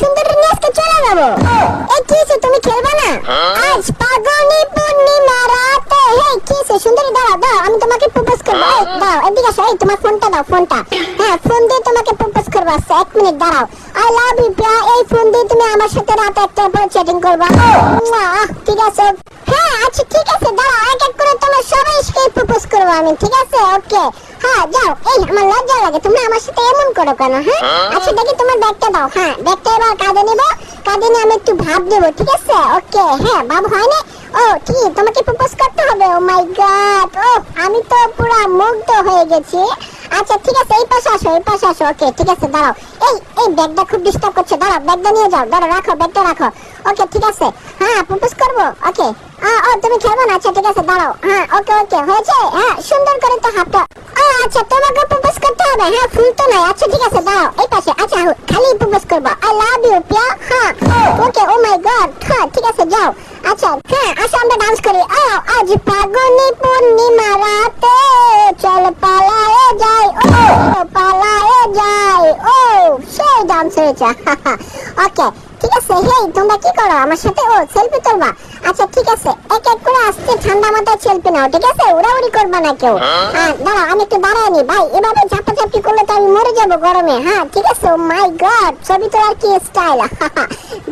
সুন্দরী নিয়ে আজকে চলে যাবো। এই কি হয়েছে, তুমি খেলবে না? আজ পাগনি পূর্ণিমা রাতে। এই কি হয়েছে সুন্দরী, দাঁড়াও দাও, আমি তোমাকে প্রপোজ করবো। এই দাও, এদিকে আসো। এই তোমার ফোনটা দাও, ফোনটা। হ্যাঁ, ফোন দিয়ে তোমাকে প্রপোজ করবো। আচ্ছা 1 মিনিট দাঁড়াও। আই লাভ ইউ প্রিয়া। এই ফোন দিয়ে তুমি আমার সাথে রাতে একটার পর চ্যাটিং করবা। ঠিক আছে। হ্যাঁ আচ্ছা ঠিক আছে, দাঁড়াও, এক এক করে তোমার সবাইকে প্রপোজ করবো আমি। ঠিক আছে, ওকে। হ্যাঁ যাও। এই আমার লজ্জা লাগে, তুমি আমার সাথে এমন করো কেন? হ্যাঁ আচ্ছা দেখি তোমার ব্যাগটা দাও। হ্যাঁ ব্যাগটা এবার কাঁধে নেবো, কাঁধে নিয়ে আমি একটু ভাব দেবো। ঠিক আছে, ওকে। হ্যাঁ ভাব হয় না? ও ঠিক, তোমাকে প্রপোজ করতে হবে। ও মাই গড, ও আমি তো পুরো মুগ্ধ হয়ে গেছি। আচ্ছা ঠিক আছে, এই পাশে আসো, এই পাশে আসো। ওকে ঠিক আছে, দাঁড়াও। এই ব্যাগটা খুব ডিস্টার্ব করছে, দাঁড়াও, ব্যাগটা নিয়ে যাও। দাঁড়াও, রাখো ব্যাগটা, রাখো। ওকে ঠিক আছে। হ্যাঁ প্রপোজ করবো। ওকে। ও তুমি খেলবে না? আচ্ছা ঠিক আছে, দাঁড়াও। হ্যাঁ ওকে ওকে, হয়েছে। হ্যাঁ সুন্দর করে তো হাতটা। আচ্ছা তোমাকে প্রপোজ করতে হবে। হ্যাঁ ফুল তো নাই। আচ্ছা ঠিক আছে, দাঁড়াও, এই পাশে। আচ্ছা খালি প্রপোজ করবো। আই লাভ ইউ প্রিয়া। হ্যাঁ ওকে। ও মাই গড। হ্যাঁ ঠিক আছে, যাও। আচ্ছা হ্যাঁ আসো, আমরা ডান্স করি। আজ ফাগুনি পূর্ণিমা রাতে চল পালায়ে যাই। ও পালায়ে যাই। ও সেই ডান্স হয়েছে। ওকে ঠিক আছে। হেই তোমরা কি করো আমার সাথে? ও সেলফি তুলবা? আচ্ছা ঠিক আছে, এক এক করে আসতে ঠান্ডা মাথায় সেলফি নাও। ঠিক আছে, উড়াউড়ি করবা না কেউ। দাঁড়াও, আমি একটু দাঁড়ায় নি ভাই, এভাবে ঝাপাঝাপি করলে তো আমি মরে যাবো গরমে। হ্যাঁ ঠিক আছে। ও মাই গড, ছবি তোলার কি স্টাইল!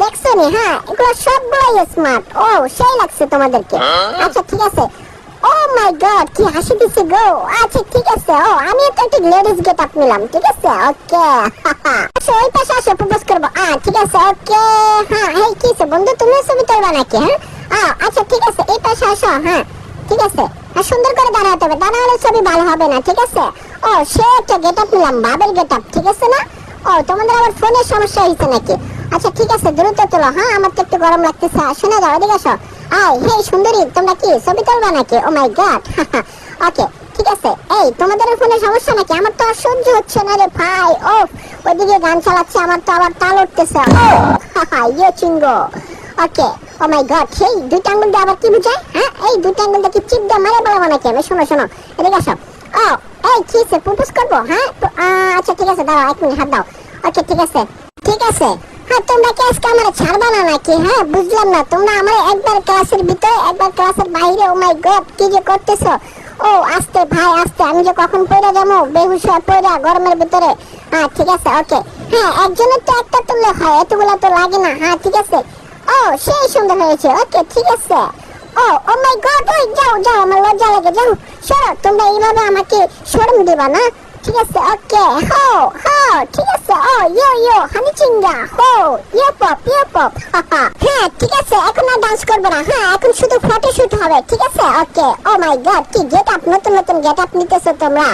দেখছো নি? হ্যাঁ এগুলো সবগুলাই স্মার্ট। ও সেই লাগছে তোমাদেরকে। আচ্ছা ঠিক আছে। ও মাই গড, কি হাসি দিছে গো। আচ্ছা ঠিক আছে। ও আমি তো একটা লেডিস গেট আপ নিলাম। ঠিক আছে, ওকে। আসো ওই পাশে আসো, প্রপোজ করবো। ঠিক আছে, ওকে। হ্যাঁ এই কি বন্ধু, তুমি ছবি তুলবা নাকি? হ্যাঁ আচ্ছা ঠিক আছে, এই পাশে আসো। হ্যাঁ ঠিক আছে। আর সুন্দর করে দাঁড়াতে হবে, দাঁড়া হলে ছবি ভালো হবে না। ঠিক আছে। ও সে একটা গেট আপ নিলাম, বাবের গেট আপ। ঠিক আছে না? ও তোমাদের আবার ফোনের সমস্যা হয়েছে নাকি? আচ্ছা ঠিক আছে, দ্রুত তোলো। হ্যাঁ আমার তো একটু গরম লাগতেছে। শোনা যাও, এদিকে আসো। হেই সুন্দরী, তোমরা কি ছবি তুলবা নাকি? ও মাই গড। ওকে ঠিক আছে। এই তোমাদের ফোনে সমস্যা নাকি? আমার তো সহ্য হচ্ছে না রে ভাই। ও ওইদিকে গান চালাচ্ছে, আমার তো আবার তাল উঠতেছে। ইয়ে চিঙ্গো। ওকে। ও মাই গড, সেই দুইটা আঙ্গুল দিয়ে আবার কি বুঝায়? হ্যাঁ এই দুইটা আঙ্গুল দিয়ে কি চিপ দিয়ে মারে বলবো নাকি আমি? শোনো শোনো, এদিকে আসো। এই কি প্রপোজ করবো? হ্যাঁ আচ্ছা ঠিক আছে, দাঁড়াও 1 মিনিট, হাত দাও। ওকে ঠিক আছে ঠিক আছে। হ্যাঁ তোমরা কি আজকে আমার ছাড়বা না নাকি? হ্যাঁ বুঝলাম না, তোমরা আমার একবার ক্লাসের ভিতরে একবার ক্লাসের বাইরে। ও মাই গড, কি যে করতেছো! ও আস্তে ভাই আস্তে, আমি যে কখন পড়ে যাবো বেহুশ হয়ে পড়ে গরমের ভিতরে। হ্যাঁ ঠিক আছে, ওকে। হ্যাঁ একজনের তো একটা তুললে হয়, এতগুলা তো লাগে না। হ্যাঁ ঠিক আছে। ও সেই সুন্দর হয়েছে। ওকে ঠিক আছে। ও মাই গড, ওই যাও যাও, আমার লজ্জা লাগে, যাও সরো। তোমরা এইভাবে আমাকে শরম দিবা না। ঠিক আছে, ওকে। হো হো ঠিক আছে। ইয়ো হানি চিঙ্গা। ইয়ে পপ। হ্যাঁ ঠিক আছে, এখন আর ডান্স করবো না। হ্যাঁ এখন শুধু ফটো শুট হবে। ঠিক আছে, ওকে। ও মাই গড, কি গেট আপ, নতুন নতুন গেট আপ নিতেছো তোমরা।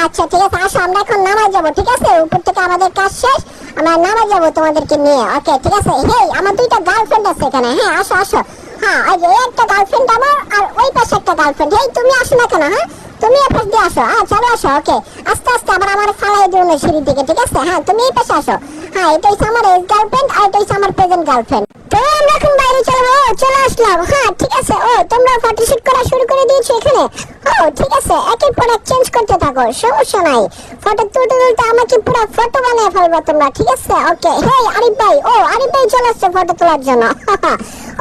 আচ্ছা ঠিক আছে, আসো আমরা এখন নামায় যাবো। ঠিক আছে, উপর থেকে আমাদের কাজ শেষ, আমরা নামায় যাবো তোমাদেরকে নিয়ে। ওকে ঠিক আছে। হেই আমার 2টা গার্লফ্রেন্ড আছে এখানে। হ্যাঁ আসো আসো। হ্যাঁ ওই যে একটা গার্লফ্রেন্ড আমার, আর ওই পাশে একটা গার্লফ্রেন্ড। হেই তুমি আসো না কেন? হ্যাঁ তুমি এই পাশ দিয়ে আসো। চলো আসো। ওকে আস্তে আস্তে আবার আমার ফালাই দিও না সিঁড়ি থেকে। ঠিক আছে। হ্যাঁ তুমি এই পাশে আসো। হ্যাঁ এটা হচ্ছে আমার এক্স গার্লফ্রেন্ড, আর এটা হচ্ছে আমার প্রেজেন্ট গার্লফ্রেন্ড। তো আমরা এখন বাইরে চলবো। চলে আসলাম। হ্যাঁ ঠিক আছে। তোমরা ফটোশুট করা শুরু করে দিয়েছো এখানে? ঠিক আছে, একের পর এক চেঞ্জ করতে থাকো, সমস্যা নাই। ফটো তুলতে তুলতে আমাকে পুরো ফটো বানিয়ে ফেলবো তোমরা। ঠিক আছে, ওকে। হেই আরিফ ভাই, আরিফ ভাই চলে আসছে ফটো তোলার জন্য।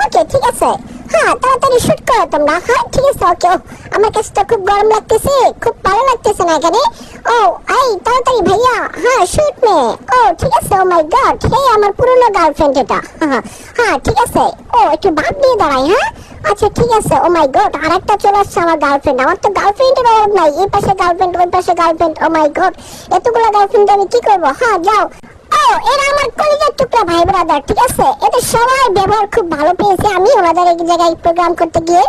ওকে ঠিক আছে। হ্যাঁ তাড়াতাড়ি শুট করো তোমরা। হ্যাঁ ঠিক আছে, ওকে। আমার কাছে তো খুব গরম লাগতেছে, খুব ভালো লাগতেছে না এখানে। এই তাড়াতাড়ি ভাইয়া। হ্যাঁ শুট মে। ঠিক আছে। ও মাই গড, হেই আমার পুরনো গার্লফ্রেন্ড এটা। হ্যাঁ ঠিক আছে। একটু ভাব দিয়ে দাঁড়াই। হ্যাঁ আচ্ছা ঠিক আছে। ও মাই গড, আরেকটা চলে আসছে আমার গার্লফ্রেন্ড। আমার তো গার্লফ্রেন্ডের অভাব নাই, এই পাশে গার্লফ্রেন্ড, ওই পাশে গার্লফ্রেন্ড। ও মাই গড, এতগুলো গার্লফ্রেন্ড আমি কি করবো? হ্যাঁ যাও। এরা আমার কলিজার টুকরা ভাই ব্রাদার। ঠিক আছে, এদের সবাই ব্যবহার খুব ভালো পেয়েছে আমি ওনাদের এক জায়গায় প্রোগ্রাম করতে গিয়ে।